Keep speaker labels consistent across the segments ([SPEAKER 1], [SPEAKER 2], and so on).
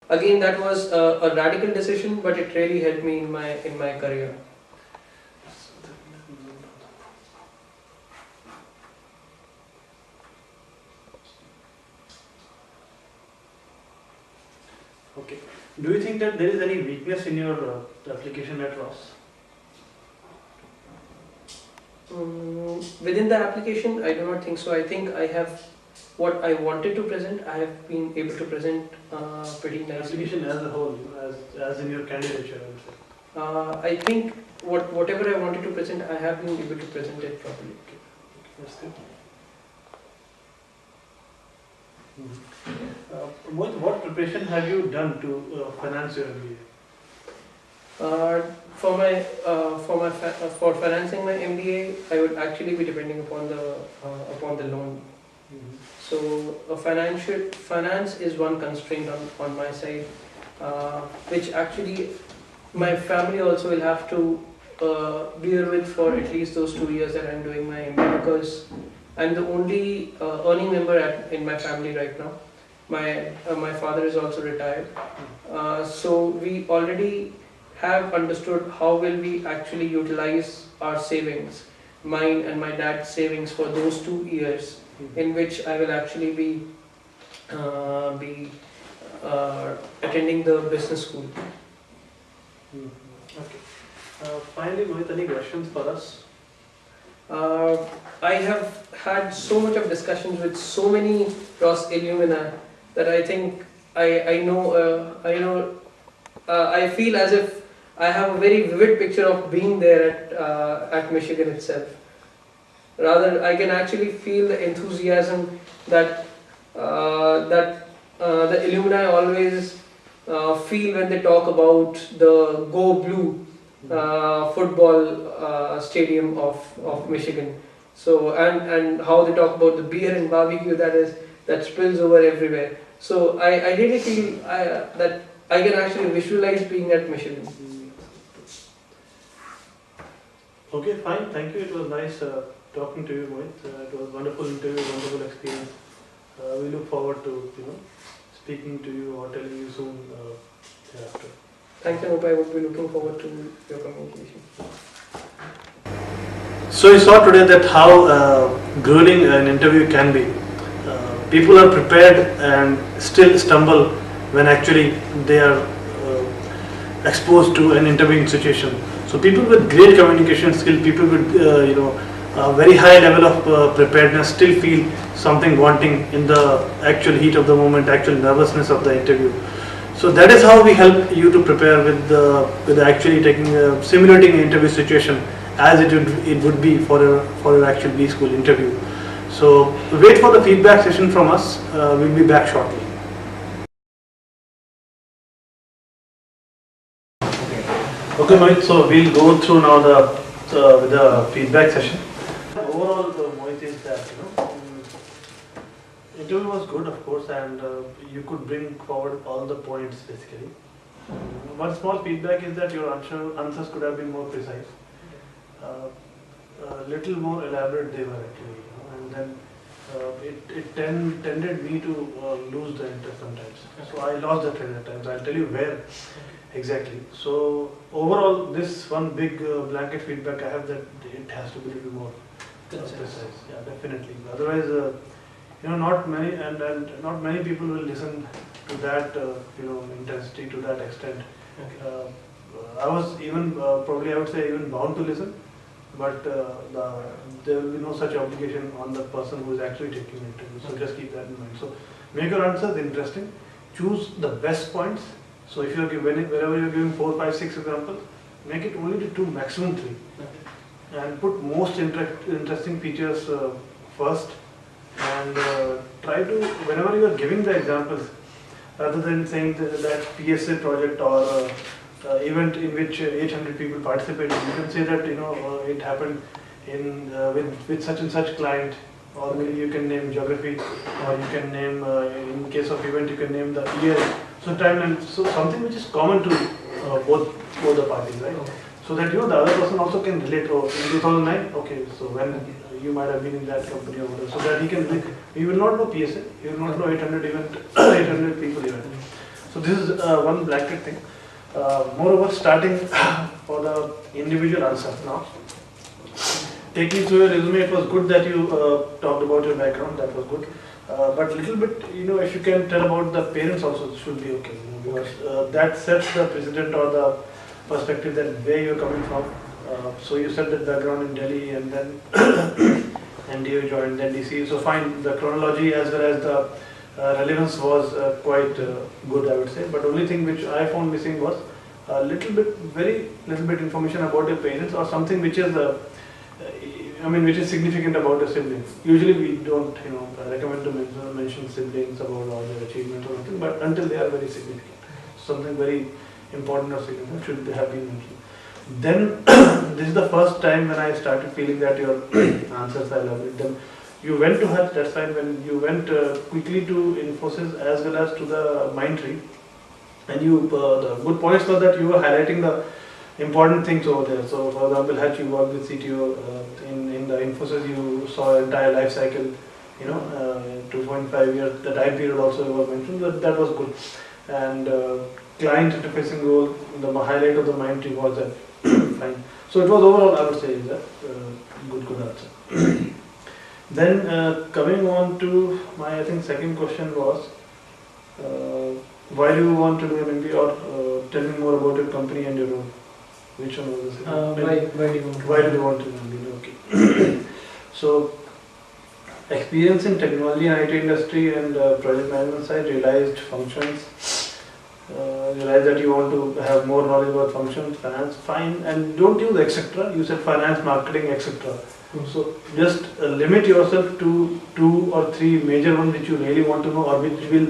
[SPEAKER 1] Again, that was a radical decision, but it really helped me in my career.
[SPEAKER 2] Okay. Do you think that there is any weakness in your application at Ross?
[SPEAKER 1] Within the application, I do not think so. I think I have what I wanted to present. I have been able to present pretty nicely.
[SPEAKER 2] Application as a whole, as in your candidature, I would say.
[SPEAKER 1] I think whatever I wanted to present, I have been able to present it properly.
[SPEAKER 2] Okay. That's good. What preparation have you done to finance your MBA?
[SPEAKER 1] For financing my MBA, I would actually be depending upon the loan. So finance is one constraint on my side, which actually my family also will have to bear with for at least those 2 years that I'm doing my MBA, because I'm the only earning member in my family right now. My father is also retired, so we already have understood how will we actually utilize our savings, mine and my dad's savings, for those 2 years in which I will actually be attending the business school.
[SPEAKER 2] Okay. Finally, Mohit, any questions for us?
[SPEAKER 1] I have had so much of discussions with so many Ross alumni that I think I feel as if I have a very vivid picture of being there at Michigan itself. Rather, I can actually feel the enthusiasm that the alumni always feel when they talk about the Go Blue football stadium of Michigan. So and how they talk about the beer and barbecue that spills over everywhere. So I really feel that I can actually visualize being at Michigan.
[SPEAKER 2] Okay, fine. Thank you. It was nice talking to you, Mohit. It was a wonderful interview, wonderful experience. We look forward to speaking to you or telling you soon thereafter.
[SPEAKER 1] Thanks, Anup. I would be looking forward to your communication.
[SPEAKER 2] So you saw today that how grueling an interview can be. People are prepared and still stumble when actually they are exposed to an interviewing situation. So people with great communication skill, people with a very high level of preparedness still feel something wanting in the actual heat of the moment, actual nervousness of the interview. So that is how we help you to prepare with actually simulating an interview situation as it would be for an actual B school interview. So wait for the feedback session from us. We'll be back shortly. Okay, Mohit. So we'll go through now the feedback session. Overall, Mohit, is that interview was good, of course, and you could bring forward all the points basically. One small feedback is that your answers could have been more precise, little more elaborate they were actually, and then it tended me to lose the interest sometimes. So I lost the train at times. I'll tell you where exactly. So overall, this one big blanket feedback I have, that it has to be a little more precise. Yeah, definitely. Otherwise, not many people will listen to that intensity, to that extent.
[SPEAKER 1] Okay.
[SPEAKER 2] I was even probably, I would say, even bound to listen, but there will be no such obligation on the person who is actually taking the interview. So just keep that in mind. So make your answers interesting. Choose the best points. So if you're wherever you're giving 4, 5, 6 examples, make it only to 2, maximum 3, and put most interesting features first. And try to, whenever you are giving the examples, rather than saying that PSA project or event in which 800 people participated, you can say that it happened in with such and such client, or maybe you can name geography, or you can name in case of event you can name the year, so timeline, so something which is common to both the parties, right?
[SPEAKER 1] Okay.
[SPEAKER 2] So that the other person also can relate. Oh, in 2009, okay, so when you might have been in that company or whatever, so that he will not know PSA, he will not know 800 people event. So this is one blanket thing. Moreover, starting for the individual answer now. Taking through your resume, it was good that you talked about your background. That was good. But little bit, if you can tell about the parents also, it should be okay. Because that sets the precedent or the perspective that where you're coming from. So you said that background in Delhi, and then NDA joined, then DC. So fine, the chronology as well as the relevance was quite good, I would say. But only thing which I found missing was a little bit, very little bit information about your parents or something which is, which is significant about your siblings. Usually we don't, recommend to mention siblings about all their achievements or something, but until they are very significant, something very important or significant should have been mentioned. Then this is the first time when I started feeling that your answers are elaborate. Then you went to her, that's fine, when you went quickly to Infosys as well as to the Mindtree, and you the good points were that you were highlighting the important things over there. So for example, had you worked with CTO in the Infosys, you saw entire life cycle, 2.5 years, the time period also was mentioned, that was good. And client interfacing role, the highlight of the Mindtree was that. Fine. So it was overall, I would say, is a good answer. Then coming on to my, I think, second question was, why do you want to do an MBA, or tell me more about your company and your role? Which one was the second? Why do you want to do an MBA? Okay. So, experience in technology and IT industry and project management side, realized functions. Realize that you want to have more knowledge about functions, finance, fine, and don't use etc. You said finance, marketing, etc. So just limit yourself to 2 or 3 major ones which you really want to know, or which will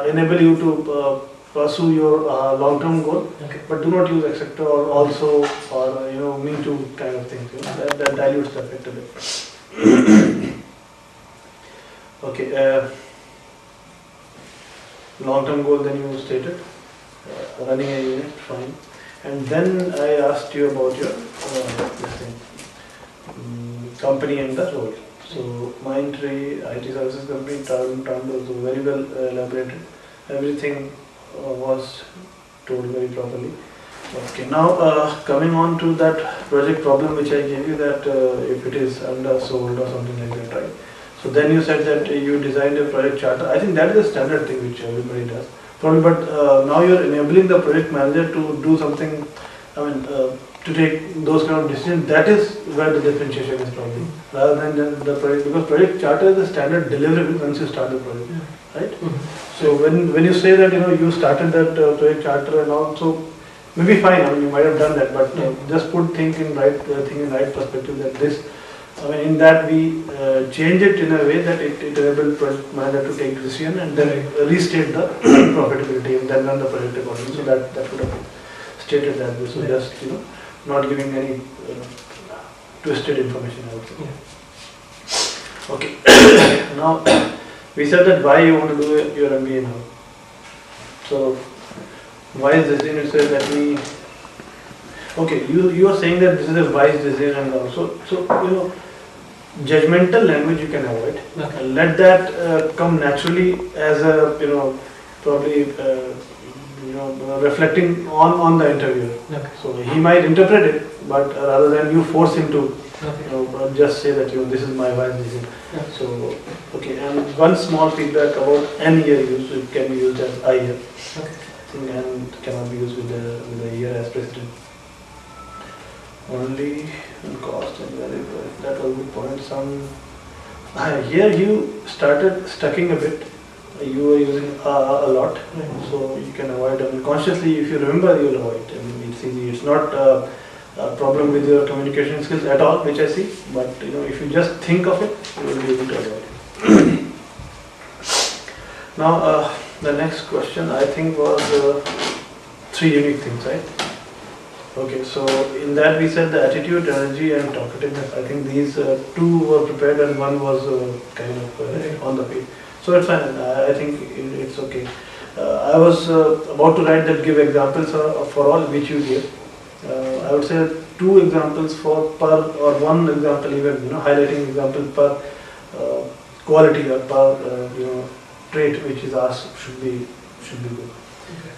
[SPEAKER 2] enable you to pursue your long-term goal. Okay. But do not use etc. or also, or me too kind of things. That dilutes the effect a bit. Okay. Long-term goal, then you stated, running a unit, fine. And then I asked you about your company and the role. So Mindtree, IT services company, term was very well elaborated. Everything was told very properly. Okay, now coming on to that project problem which I gave you, that if it is undersold or something like that, right? So then you said that you designed a project charter. I think that is a standard thing which everybody does. Probably, but now you're enabling the project manager to do something, to take those kind of decisions. That is where the differentiation is probably, rather than the project, because project charter is the standard deliverable once you start the project, right? Mm-hmm. So when you say that you started that project charter and all, so maybe fine. You might have done that, but just put thing in right perspective, that this. In that we change it in a way that it enables project manager to take decision and then restate the profitability and then run the project accordingly. So that would have stated that way. So just not giving any twisted information, I would say. Okay. Now we said that why you want to do your MBA now. So why is this? You said that we. Okay, you are saying that this is a wise decision, and also judgmental language you can avoid. Okay. Let that come naturally as a probably reflecting on the interviewer. Okay. So he might interpret it, but rather than you force him to just say that this is my wise decision. Okay. So okay, and one small feedback about N year use, it can be used as I year. Okay. And cannot be used with the year as precedent. Only cost and value. That was the point. Here you started stucking a bit. You were using a lot, so you can avoid. Consciously, if you remember, you will avoid. It's easy. It's not a problem with your communication skills at all, which I see. But if you just think of it, you will be able to avoid it. Now, the next question I think was 3 unique things, right? Okay, so in that we said the attitude, energy and talkativeness. I think these 2 were prepared and 1 was kind of on the page. So it's fine, I think it's okay. I was about to write that give examples for all which you gave. I would say 2 examples per or 1 example even, highlighting example per quality or per trait which is asked should be good.
[SPEAKER 3] Okay.